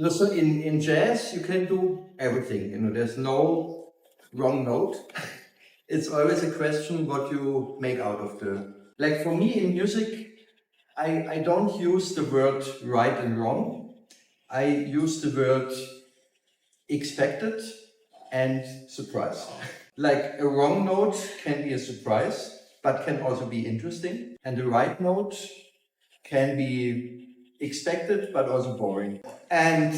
So in jazz, you can do everything. There's no wrong note. It's always a question what you make out of the... Like for me in music, I don't use the word right and wrong. I use the word expected and surprise. Like a wrong note can be a surprise, but can also be interesting. And the right note can be expected, but also boring. And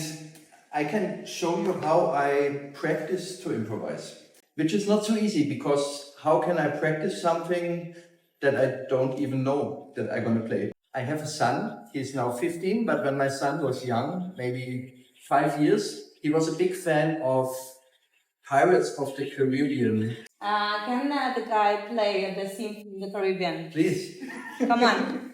I can show you how I practice to improvise, which is not so easy, because how can I practice something that I don't even know that I'm going to play? I have a son, he's now 15, but when my son was young, maybe 5 years, he was a big fan of Pirates of the Caribbean. Can the guy play the theme from the Caribbean? Please. Come on.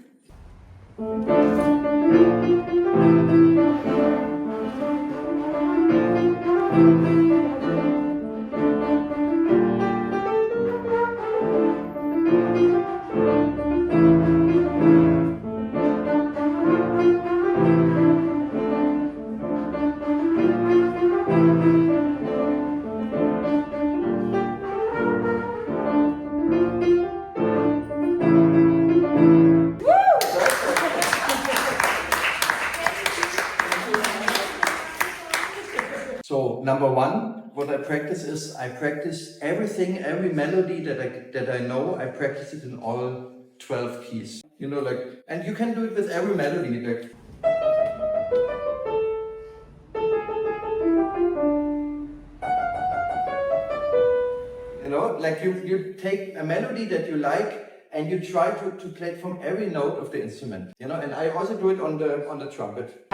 So number one, what I practice is I practice everything, every melody that I know, I practice it in all 12 keys. And you can do it with every melody. You take a melody that you like and you try to play it from every note of the instrument. And I also do it on the trumpet.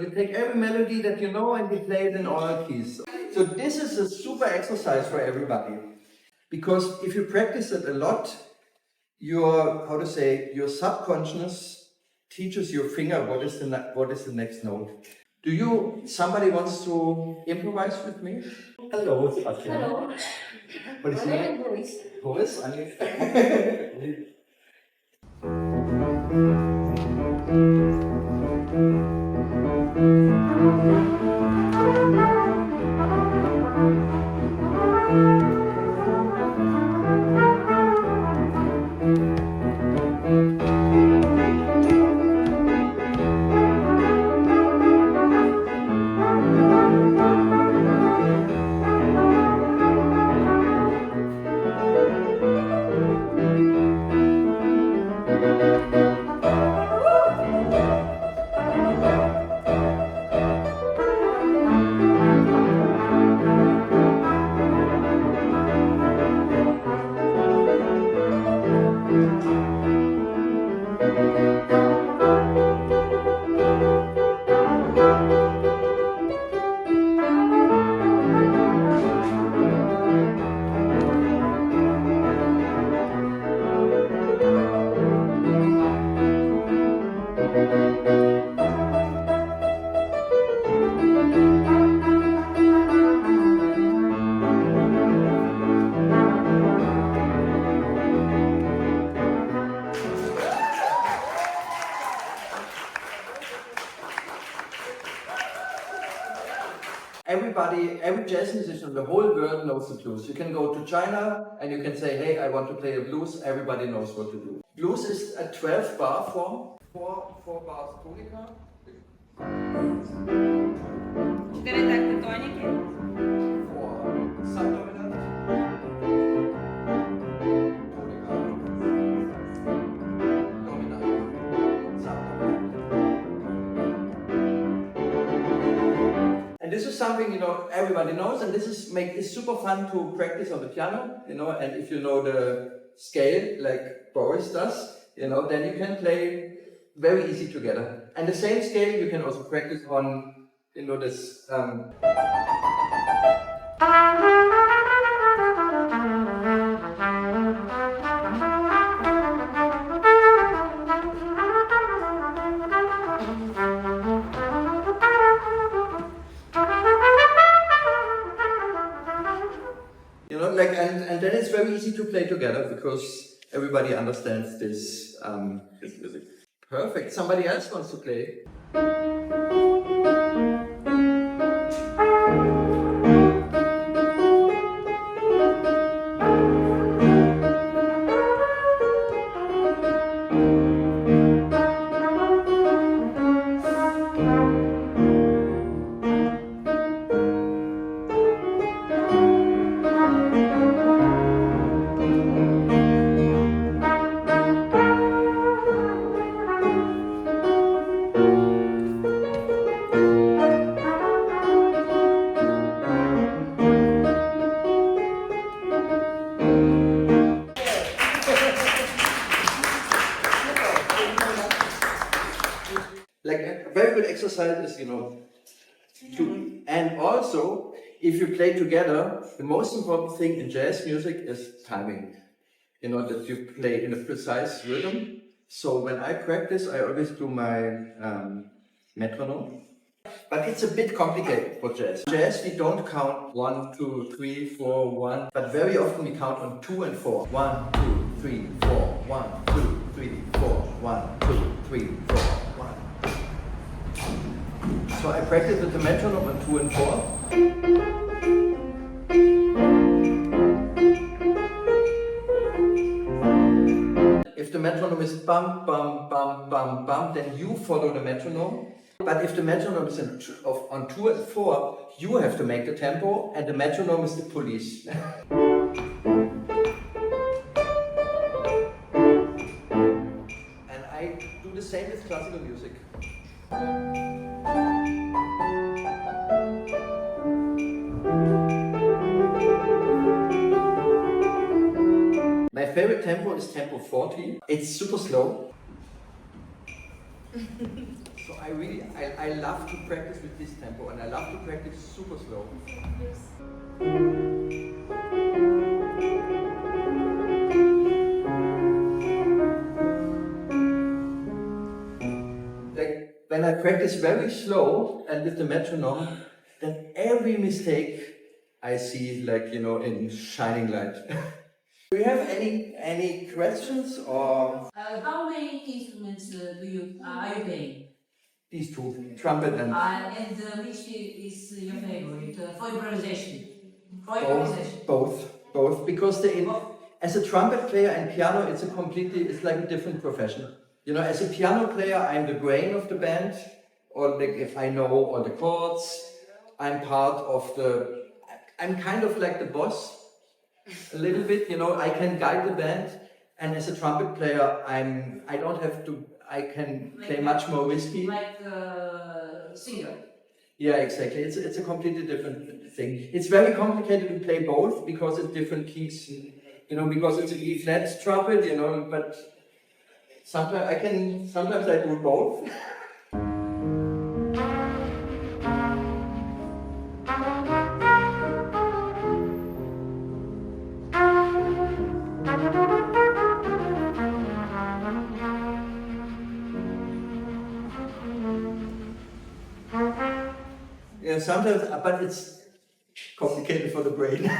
You take every melody that you know and you play it in all keys. So this is a super exercise for everybody. Because if you practice it a lot, your subconscious teaches your finger what is the next note. Somebody wants to improvise with me? Hello, Sebastian. Hello. What is your name? Boris. Every jazz musician in the whole world knows the blues. You can go to China and you can say, hey, I want to play a blues. Everybody knows what to do. Blues is a 12-bar form, four bars tonica. 4 takty тоники. 4 subdominant. Tonica. Dominant. Subdominant. And this is something, everybody knows, and this is super fun to practice on the piano, and if you know the scale, like Boris does, then you can play very easy together. And the same scale you can also practice on, this. You know, like, and then it's very easy to play together because everybody understands this music. Perfect. Somebody else wants to play. Like a very good exercise is, you know, and also if you play together, the most important thing in jazz music is timing. You know, that you play in a precise rhythm. So when I practice, I always do my metronome. But it's a bit complicated for jazz. Jazz, we don't count 1, 2, 3, 4, 1, but very often we count on 2 and 4. 1, 2, 3, 4, 1, 2, 3, 4, 1, 2, 3, 4, 1. So I practice with the metronome on 2 and 4. If the metronome is bum, bum, bum, bum, bum, then you follow the metronome. But if the metronome is on 2 and 4, you have to make the tempo, and the metronome is the police. And I do the same with classical music. My favorite tempo is tempo 40. It's super slow. So I love to practice with this tempo, and I love to practice super slow. Like when I practice very slow and with the metronome, then every mistake I see, like, you know, in shining light. Do you have any questions or? How many instruments are you playing? These two, trumpet and. And which is your favorite for improvisation? For improvisation. Both, because as a trumpet player and piano, it's like a different profession. You know, as a piano player, I'm the brain of the band, or like if I know all the chords, I'm kind of like the boss. A little bit, you know, I can guide the band, and as a trumpet player, I can play much more risky. Like singer. Yeah, exactly. It's a completely different thing. It's very complicated to play both because it's different keys, you know, because it's an E flat trumpet, you know, but sometimes I do both. Yeah, sometimes, but it's complicated for the brain.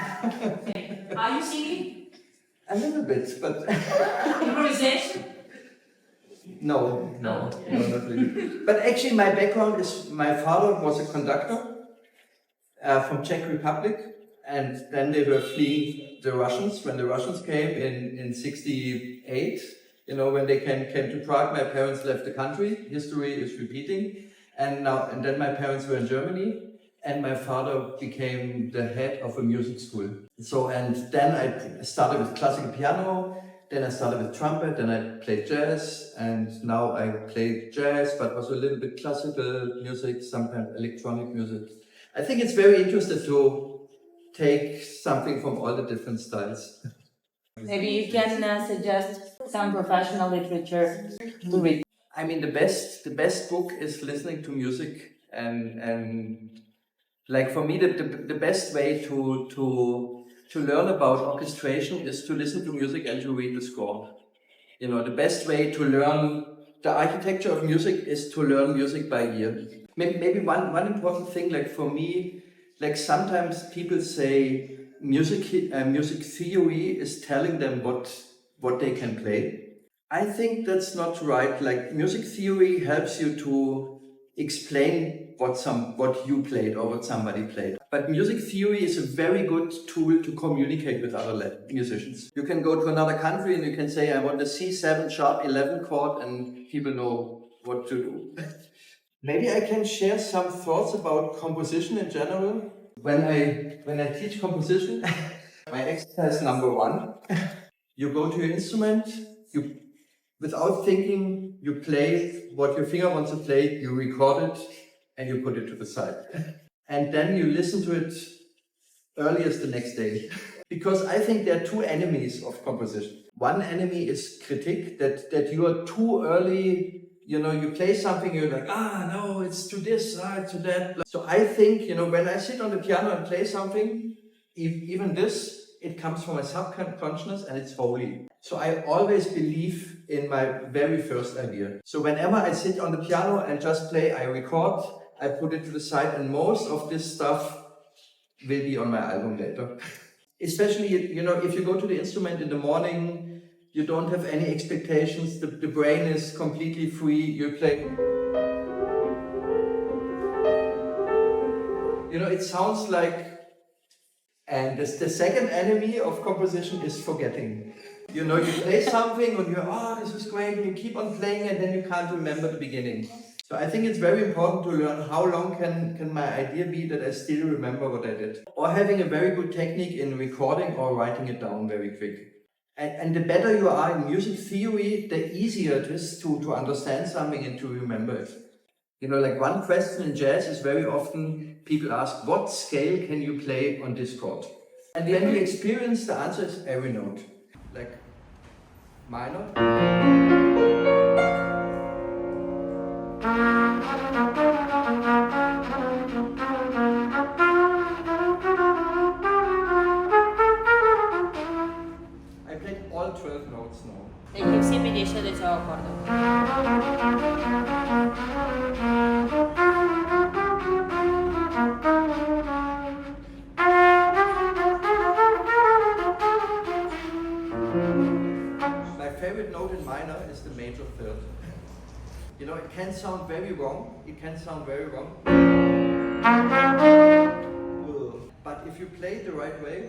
Are you singing? A little bit, but Improvisation? no, not really. But actually, my background is my father was a conductor from Czech Republic, and then they were fleeing the Russians when the Russians came in '68. You know, when they came to Prague, my parents left the country. History is repeating. And then my parents were in Germany, and my father became the head of a music school. So, and then I started with classical piano, then I started with trumpet, then I played jazz, and now I play jazz, but also a little bit classical music, sometimes electronic music. I think it's very interesting to take something from all the different styles. Maybe you can suggest some professional literature to read. I mean, the best book is listening to music and Like for me, the best way to learn about orchestration is to listen to music and to read the score. You know, the best way to learn the architecture of music is to learn music by ear. Maybe one important thing, like for me, like sometimes people say music theory is telling them what they can play. I think that's not right. Like music theory helps you to explain what you played or what somebody played. But music theory is a very good tool to communicate with other musicians. You can go to another country and you can say, I want a C7 sharp 11 chord, and people know what to do. Maybe I can share some thoughts about composition in general. When I teach composition, my exercise number one, you go to your instrument, you without thinking, you play what your finger wants to play, you record it, and you put it to the side. And then you listen to it earliest the next day. Because I think there are two enemies of composition. One enemy is critique, that you are too early, you know, you play something, you're like, no, it's to this, it's to that. So I think, you know, when I sit on the piano and play something, even this, it comes from my subconsciousness and it's holy. So I always believe in my very first idea. So whenever I sit on the piano and just play, I record, I put it to the side, and most of this stuff will be on my album later. Especially, you know, if you go to the instrument in the morning, you don't have any expectations, the brain is completely free, you play. You know, it sounds like. And the second enemy of composition is forgetting. You know, you play something and you're, this is great, you keep on playing and then you can't remember the beginning. So I think it's very important to learn how long can my idea be that I still remember what I did. Or having a very good technique in recording or writing it down very quick. And the better you are in music theory, the easier it is to understand something and to remember it. You know, like one question in jazz is very often people ask, what scale can you play on this chord? And when you experience, the answer is every note. Like minor. I played all 12 notes now. Який всі підійшли до цього акорду. My favorite note in minor is the major third. You know, it can sound very wrong. But if you play it the right way,